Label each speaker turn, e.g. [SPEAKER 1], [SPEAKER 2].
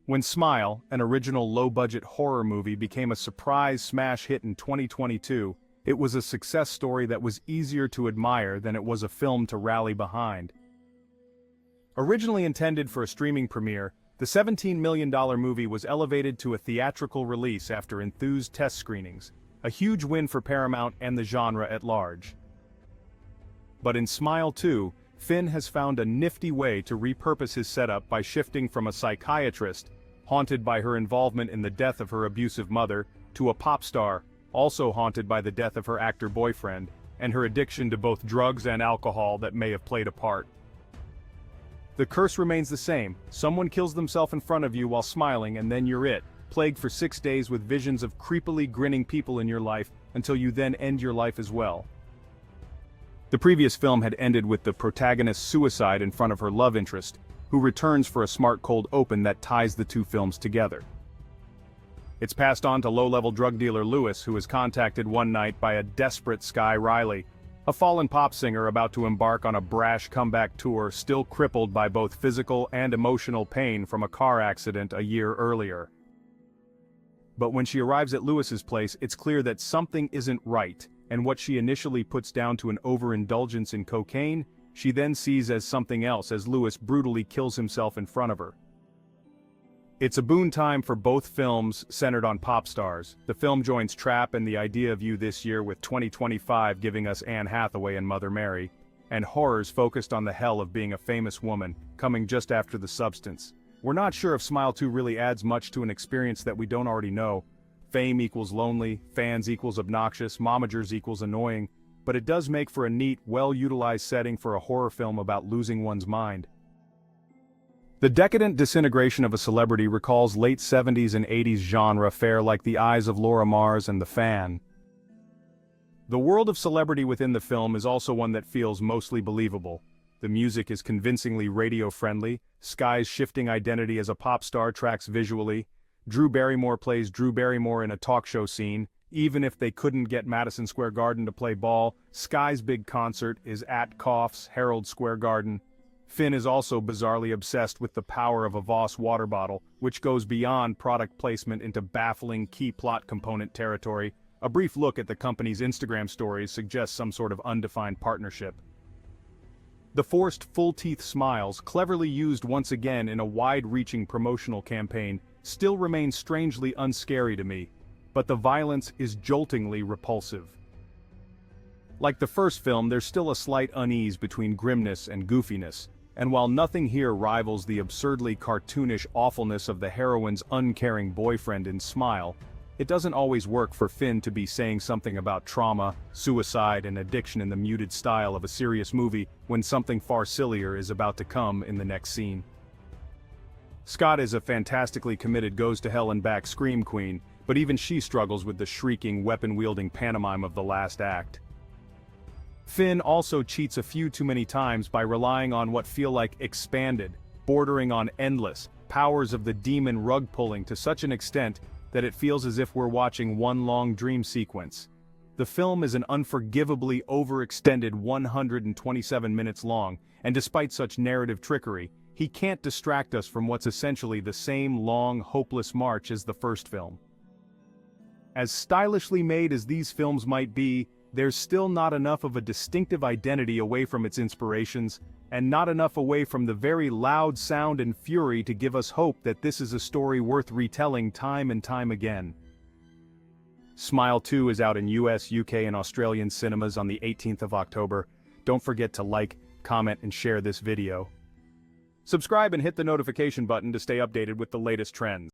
[SPEAKER 1] When Smile, an original low-budget horror movie, became a surprise smash hit in 2022, it was a success story that was easier to admire than it was a film to rally behind. Originally intended for a streaming premiere, the $17 million movie was elevated to a theatrical release after enthused test screenings, a huge win for Paramount and the genre at large. But in Smile 2, Finn has found a nifty way to repurpose his setup by shifting from a psychiatrist, haunted by her involvement in the death of her abusive mother, to a pop star, also haunted by the death of her actor boyfriend, and her addiction to both drugs and alcohol that may have played a part. The curse remains the same: someone kills themselves in front of you while smiling, and then you're it, plagued for 6 days with visions of creepily grinning people in your life, until you then end your life as well. The previous film had ended with the protagonist's suicide in front of her love interest, who returns for a smart cold open that ties the two films together. It's passed on to low-level drug dealer Lewis, who is contacted one night by a desperate Skye Riley, a fallen pop singer about to embark on a brash comeback tour, still crippled by both physical and emotional pain from a car accident a year earlier. But when she arrives at Lewis's place, it's clear that something isn't right, and what she initially puts down to an overindulgence in cocaine, she then sees as something else as Lewis brutally kills himself in front of her. It's a boon time for both films centered on pop stars. The film joins Trap and The Idea of You this year, with 2025 giving us Anne Hathaway and Mother Mary, and horrors focused on the hell of being a famous woman, coming just after The Substance. We're not sure if Smile 2 really adds much to an experience that we don't already know. Fame equals lonely, fans equals obnoxious, momagers equals annoying, but it does make for a neat, well-utilized setting for a horror film about losing one's mind. The decadent disintegration of a celebrity recalls late 70s and 80s genre fare like The Eyes of Laura Mars and The Fan. The world of celebrity within the film is also one that feels mostly believable. The music is convincingly radio-friendly, Skye's shifting identity as a pop star tracks visually, Drew Barrymore plays Drew Barrymore in a talk show scene. Even if they couldn't get Madison Square Garden to play ball, Skye's big concert is at Cough's Herald Square Garden. Finn is also bizarrely obsessed with the power of a Voss water bottle, which goes beyond product placement into baffling key plot component territory. A brief look at the company's Instagram stories suggests some sort of undefined partnership. The forced full-teeth smiles, cleverly used once again in a wide-reaching promotional campaign, still remain strangely unscary to me, but the violence is joltingly repulsive. Like the first film, there's still a slight unease between Grimness and Goofiness, and while nothing here rivals the absurdly cartoonish awfulness of the heroine's uncaring boyfriend in Smile, it doesn't always work for Finn to be saying something about trauma, suicide, and addiction in the muted style of a serious movie when something far sillier is about to come in the next scene. Scott is a fantastically committed goes-to-hell-and-back scream queen, but even she struggles with the shrieking, weapon-wielding pantomime of the last act. Finn also cheats a few too many times by relying on what feel like expanded, bordering on endless, powers of the demon rug-pulling to such an extent that it feels as if we're watching one long dream sequence. The film is an unforgivably overextended 127 minutes long, and despite such narrative trickery, he can't distract us from what's essentially the same long, hopeless march as the first film. As stylishly made as these films might be, there's still not enough of a distinctive identity away from its inspirations, and not enough away from the very loud sound and fury to give us hope that this is a story worth retelling time and time again. Smile 2 is out in US, UK, and Australian cinemas on the 18th of October. Don't forget to like, comment, and share this video. Subscribe and hit the notification button to stay updated with the latest trends.